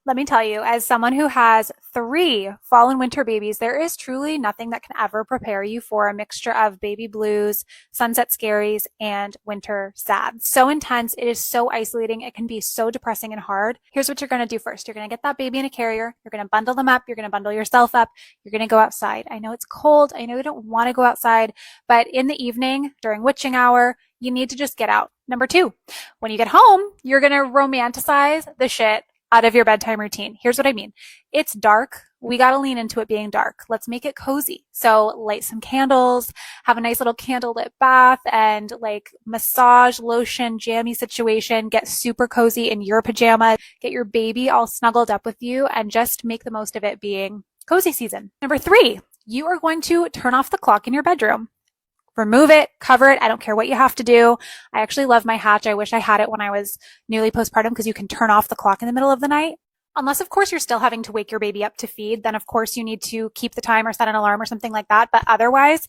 Let me tell you, as someone who has three fall and winter babies, there is truly nothing that can ever prepare you for a mixture of baby blues, sunset scaries, and winter sads. So intense. It is so isolating. It can be so depressing and hard. Here's what you're going to do first. You're going to get that baby in a carrier. You're going to bundle them up. You're going to bundle yourself up. You're going to go outside. I know it's cold. I know you don't want to go outside, but in the evening during witching hour, you need to just get out. Number two, when you get home, you're going to romanticize the shit out of your bedtime routine. Here's what I mean. It's dark. We got to lean into it being dark. Let's make it cozy. So light some candles, have a nice little candlelit bath and like massage, lotion, jammy situation. Get super cozy in your pajamas. Get your baby all snuggled up with you and just make the most of it being cozy season. Number three, you are going to turn off the clock in your bedroom. Remove it, cover it. I don't care what you have to do. I actually love my Hatch. I wish I had it when I was newly postpartum because you can turn off the clock in the middle of the night. Unless, of course, you're still having to wake your baby up to feed, then of course you need to keep the time or set an alarm or something like that. But otherwise,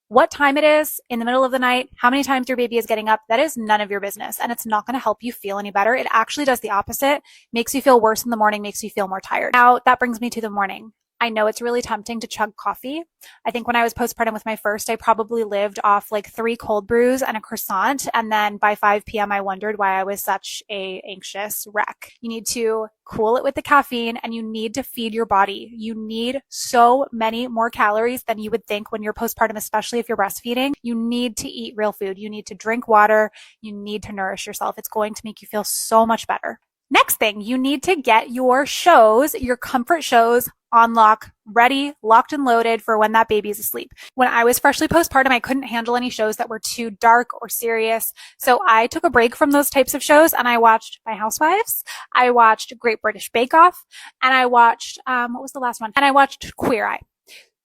what time it is in the middle of the night, how many times your baby is getting up, that is none of your business. And it's not going to help you feel any better. It actually does the opposite, makes you feel worse in the morning, makes you feel more tired. Now, that brings me to the morning. I know it's really tempting to chug coffee. I think when I was postpartum with my first, I probably lived off like 3 cold brews and a croissant. And then by 5 p.m., I wondered why I was such a anxious wreck. You need to cool it with the caffeine and you need to feed your body. You need so many more calories than you would think when you're postpartum, especially if you're breastfeeding. You need to eat real food. You need to drink water. You need to nourish yourself. It's going to make you feel so much better. Next thing, you need to get your shows, your comfort shows on lock, ready, locked and loaded for when that baby's asleep. When I was freshly postpartum, I couldn't handle any shows that were too dark or serious. So I took a break from those types of shows and I watched My Housewives. I watched Great British Bake Off and I watched, what was the last one? And I watched Queer Eye.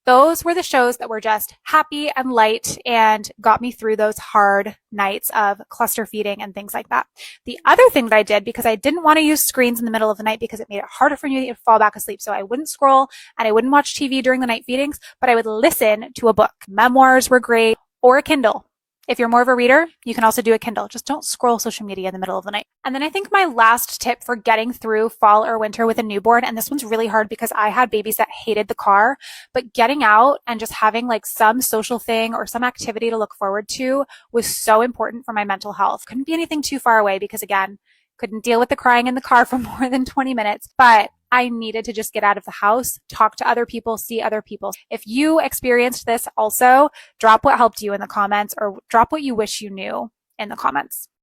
Those were the shows that were just happy and light and got me through those hard nights of cluster feeding and things like that. The other thing that I did, because I didn't want to use screens in the middle of the night because it made it harder for me to fall back asleep. So I wouldn't scroll and I wouldn't watch TV during the night feedings, but I would listen to a book. Memoirs were great, or a Kindle. If you're more of a reader, you can also do a Kindle. Just don't scroll social media in the middle of the night. And then I think my last tip for getting through fall or winter with a newborn, and this one's really hard because I had babies that hated the car, but getting out and just having like some social thing or some activity to look forward to was so important for my mental health. Couldn't be anything too far away because again, couldn't deal with the crying in the car for more than 20 minutes, but I needed to just get out of the house, talk to other people, see other people. If you experienced this also, drop what helped you in the comments or drop what you wish you knew in the comments.